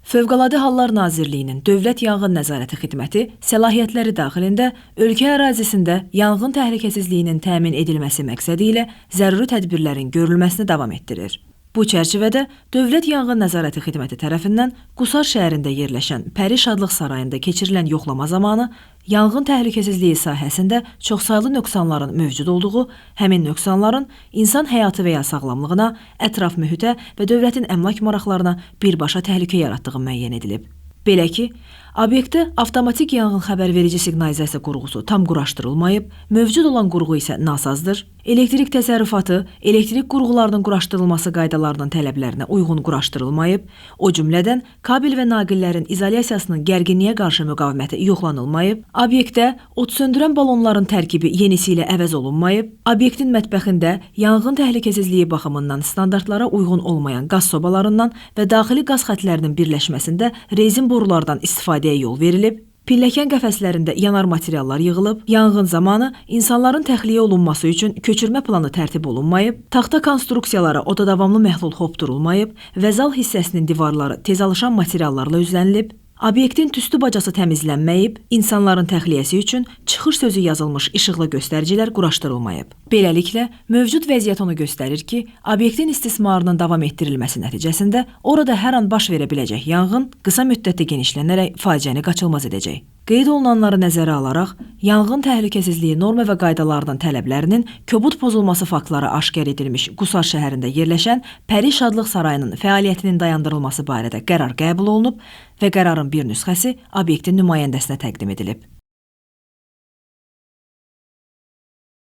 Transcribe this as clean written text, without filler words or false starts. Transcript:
Fövqəladə Hallar Nazirliyinin Dövlət Yanğın Nəzarəti Xidməti səlahiyyətləri daxilində ölkə ərazisində yanğın təhlükəsizliyinin təmin edilməsi məqsədi ilə zəruri tədbirlərin görülməsini davam etdirir. Bu çərçivədə Dövlət Yanğın Nəzarəti Xidməti tərəfindən Qusar şəhərində yerləşən Pəri Şadlıq Sarayında keçirilən yoxlama zamanı yanğın təhlükəsizliyi sahəsində çoxsaylı nöqsanların mövcud olduğu, həmin nöqsanların insan həyatı və ya sağlamlığına, ətraf mühitə və dövlətin əmlak maraqlarına birbaşa təhlükə yaratdığı müəyyən edilib. Belə ki, obyektdə avtomatik yanğın xəbərverici siqnalizasiya qurğusu tam quraşdırılmayıb, mövcud olan qurğu isə nasazdır, elektrik təsərrüfatı, elektrik qurğularının quraşdırılması qaydalarının tələblərinə uyğun quraşdırılmayıb, o cümlədən kabel və naqillərin izolyasiyasının gərginliyə qarşı müqaviməti yoxlanılmayıb, obyektdə od söndürən balonların tərkibi yenisi ilə əvəz olunmayıb, obyektin mətbəxində yanğın təhlükəsizliyi baxımından standartlara uyğun olmayan qaz sobalarından və daxili qaz xətlərinin birləşməsində rezin borulardan istifadəyə yol verilib, pilləkən qəfəslərində yanar materiallar yığılıb, yanğın zamanı insanların təxliyə olunması üçün köçürmə planı tərtib olunmayıb, taxta konstruksiyalara odadavamlı məhlul hopdurulmayıb və zal hissəsinin divarları tez alışan materiallarla üzlənilib, obyektin tüstü bacası təmizlənməyib, insanların təxliyəsi üçün çıxış sözü yazılmış işıqlı göstəricilər quraşdırılmayıb. Beləliklə, mövcud vəziyyət onu göstərir ki, obyektin istismarının davam etdirilməsi nəticəsində orada hər an baş verə biləcək yanğın qısa müddətdə genişlənərək faciəni qaçılmaz edəcək. Qeyd olunanları nəzərə alaraq, yanğın təhlükəsizliyi norma və qaydalarının tələblərinin kobud pozulması faktları aşkar edilmiş Qusar şəhərində yerləşən Pəri Şadlıq Sarayının fəaliyyətinin dayandırılması barədə qərar qəbul olunub və qərarın bir nüsxəsi obyektin nümayəndəsinə təqdim edilib.